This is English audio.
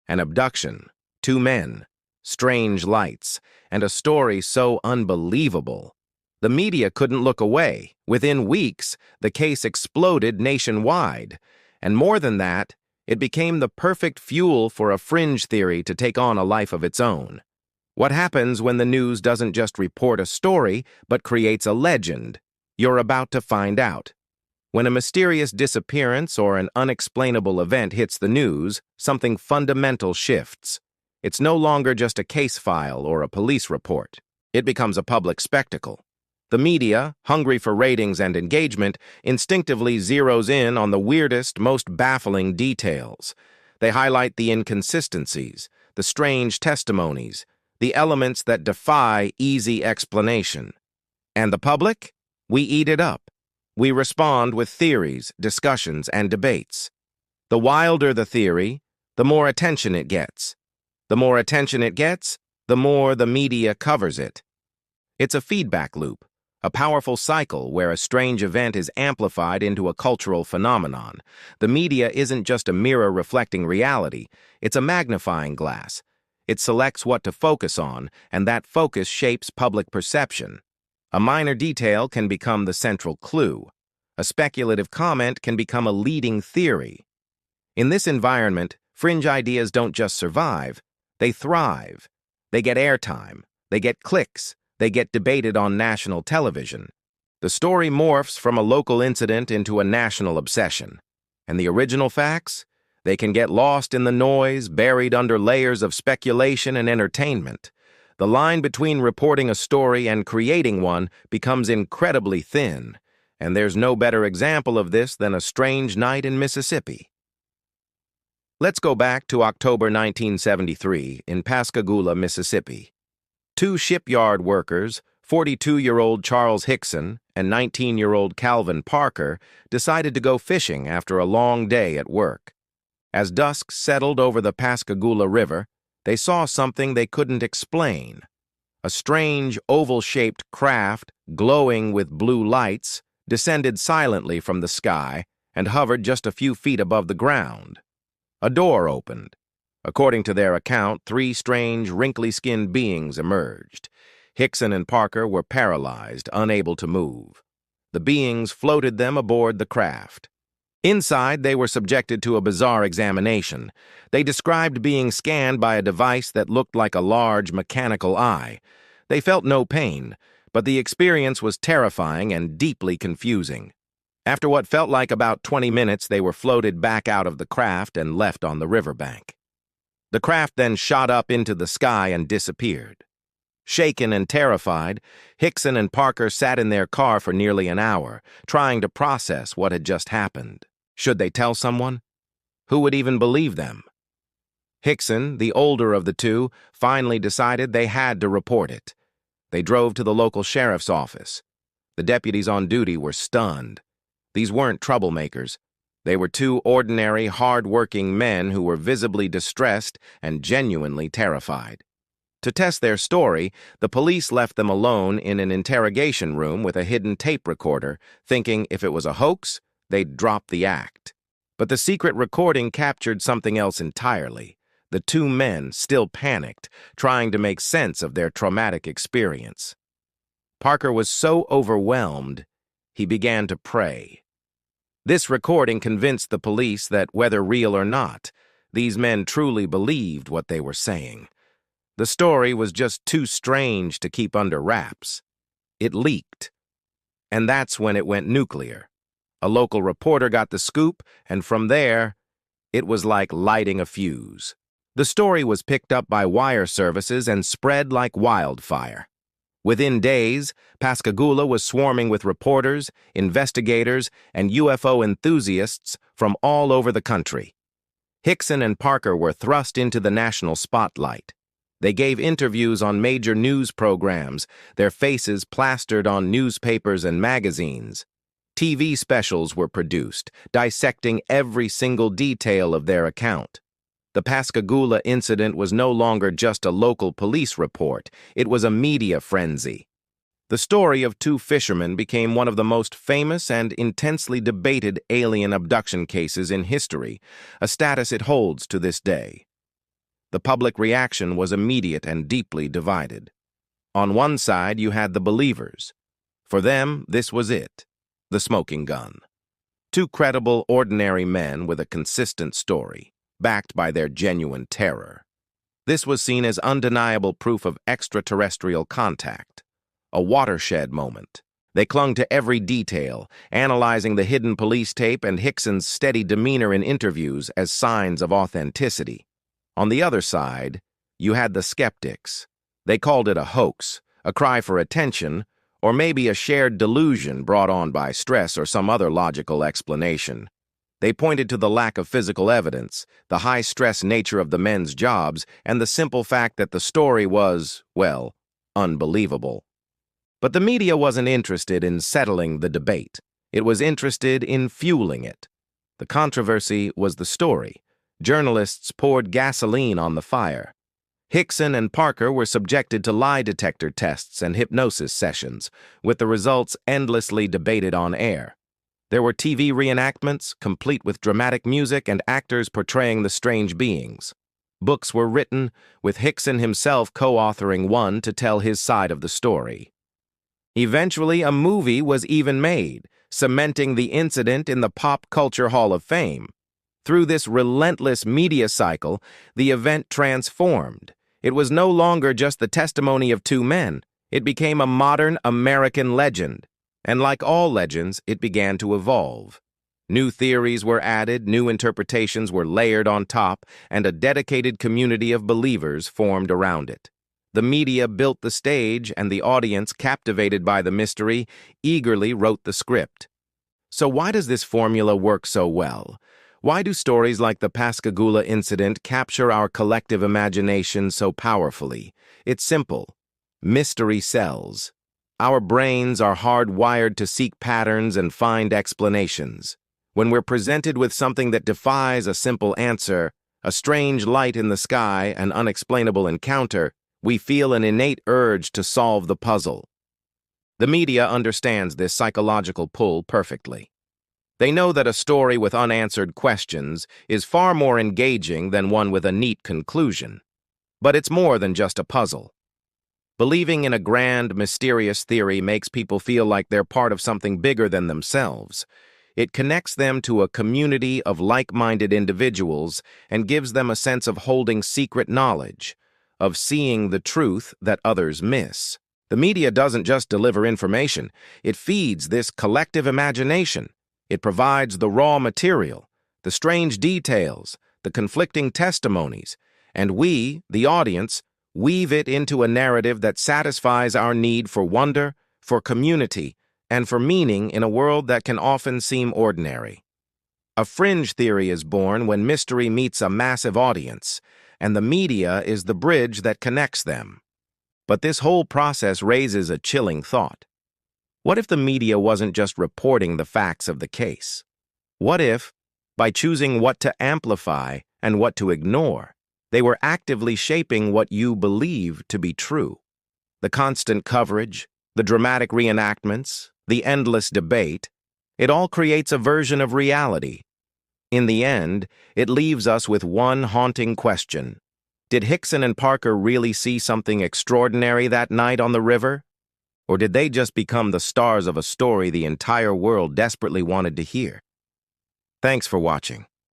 An abduction, two men, strange lights, and a story so unbelievable. The media couldn't look away. Within weeks, the case exploded nationwide. And more than that, it became the perfect fuel for a fringe theory to take on a life of its own. What happens when the news doesn't just report a story, but creates a legend? You're about to find out. When a mysterious disappearance or an unexplainable event hits the news, something fundamental shifts. It's no longer just a case file or a police report. It becomes a public spectacle. The media, hungry for ratings and engagement, instinctively zeroes in on the weirdest, most baffling details. They highlight the inconsistencies, the strange testimonies, the elements that defy easy explanation. And the public? We eat it up. We respond with theories, discussions, and debates. The wilder the theory, the more attention it gets. The more attention it gets, the more the media covers it. It's a feedback loop, a powerful cycle where a strange event is amplified into a cultural phenomenon. The media isn't just a mirror reflecting reality, it's a magnifying glass. It selects what to focus on, and that focus shapes public perception. A minor detail can become the central clue. A speculative comment can become a leading theory. In this environment, fringe ideas don't just survive, they thrive. They get airtime, they get clicks, they get debated on national television. The story morphs from a local incident into a national obsession. And the original facts? They can get lost in the noise, buried under layers of speculation and entertainment. The line between reporting a story and creating one becomes incredibly thin, and there's no better example of this than a strange night in Mississippi. Let's go back to October 1973 in Pascagoula, Mississippi. Two shipyard workers, 42-year-old Charles Hickson and 19-year-old Calvin Parker, decided to go fishing after a long day at work. As dusk settled over the Pascagoula River, they saw something they couldn't explain. A strange, oval-shaped craft, glowing with blue lights, descended silently from the sky and hovered just a few feet above the ground. A door opened. According to their account, three strange, wrinkly-skinned beings emerged. Hickson and Parker were paralyzed, unable to move. The beings floated them aboard the craft. Inside, they were subjected to a bizarre examination. They described being scanned by a device that looked like a large mechanical eye. They felt no pain, but the experience was terrifying and deeply confusing. After what felt like about 20 minutes, they were floated back out of the craft and left on the riverbank. The craft then shot up into the sky and disappeared. Shaken and terrified, Hickson and Parker sat in their car for nearly an hour, trying to process what had just happened. Should they tell someone? Who would even believe them? Hickson, the older of the two, finally decided they had to report it. They drove to the local sheriff's office. The deputies on duty were stunned. These weren't troublemakers. They were two ordinary, hard-working men who were visibly distressed and genuinely terrified. To test their story, the police left them alone in an interrogation room with a hidden tape recorder, thinking if it was a hoax, they'd drop the act. But the secret recording captured something else entirely. The two men, still panicked, trying to make sense of their traumatic experience. Parker was so overwhelmed, he began to pray. This recording convinced the police that, whether real or not, these men truly believed what they were saying. The story was just too strange to keep under wraps. It leaked. And that's when it went nuclear. A local reporter got the scoop, and from there, it was like lighting a fuse. The story was picked up by wire services and spread like wildfire. Within days, Pascagoula was swarming with reporters, investigators, and UFO enthusiasts from all over the country. Hickson and Parker were thrust into the national spotlight. They gave interviews on major news programs, their faces plastered on newspapers and magazines. TV specials were produced, dissecting every single detail of their account. The Pascagoula incident was no longer just a local police report, it was a media frenzy. The story of two fishermen became one of the most famous and intensely debated alien abduction cases in history, a status it holds to this day. The public reaction was immediate and deeply divided. On one side, you had the believers. For them, this was it, the smoking gun. Two credible, ordinary men with a consistent story, backed by their genuine terror. This was seen as undeniable proof of extraterrestrial contact, a watershed moment. They clung to every detail, analyzing the hidden police tape and Hickson's steady demeanor in interviews as signs of authenticity. On the other side, you had the skeptics. They called it a hoax, a cry for attention, or maybe a shared delusion brought on by stress or some other logical explanation. They pointed to the lack of physical evidence, the high-stress nature of the men's jobs, and the simple fact that the story was, well, unbelievable. But the media wasn't interested in settling the debate. It was interested in fueling it. The controversy was the story. Journalists poured gasoline on the fire. Hickson and Parker were subjected to lie detector tests and hypnosis sessions, with the results endlessly debated on air. There were TV reenactments, complete with dramatic music and actors portraying the strange beings. Books were written, with Hickson himself co-authoring one to tell his side of the story. Eventually, a movie was even made, cementing the incident in the Pop Culture Hall of Fame. Through this relentless media cycle, the event transformed. It was no longer just the testimony of two men. It became a modern American legend. And like all legends, it began to evolve. New theories were added, new interpretations were layered on top, and a dedicated community of believers formed around it. The media built the stage, and the audience, captivated by the mystery, eagerly wrote the script. So why does this formula work so well? Why do stories like the Pascagoula incident capture our collective imagination so powerfully? It's simple. Mystery sells. Our brains are hardwired to seek patterns and find explanations. When we're presented with something that defies a simple answer, a strange light in the sky, an unexplainable encounter, we feel an innate urge to solve the puzzle. The media understands this psychological pull perfectly. They know that a story with unanswered questions is far more engaging than one with a neat conclusion. But it's more than just a puzzle. Believing in a grand, mysterious theory makes people feel like they're part of something bigger than themselves. It connects them to a community of like-minded individuals and gives them a sense of holding secret knowledge, of seeing the truth that others miss. The media doesn't just deliver information, it feeds this collective imagination. It provides the raw material, the strange details, the conflicting testimonies, and we, the audience, weave it into a narrative that satisfies our need for wonder, for community, and for meaning in a world that can often seem ordinary. A fringe theory is born when mystery meets a massive audience, and the media is the bridge that connects them. But this whole process raises a chilling thought. What if the media wasn't just reporting the facts of the case? What if, by choosing what to amplify and what to ignore, they were actively shaping what you believe to be true? The constant coverage, the dramatic reenactments, the endless debate, it all creates a version of reality. In the end, it leaves us with one haunting question. Did Hickson and Parker really see something extraordinary that night on the river? Or did they just become the stars of a story the entire world desperately wanted to hear? Thanks for watching.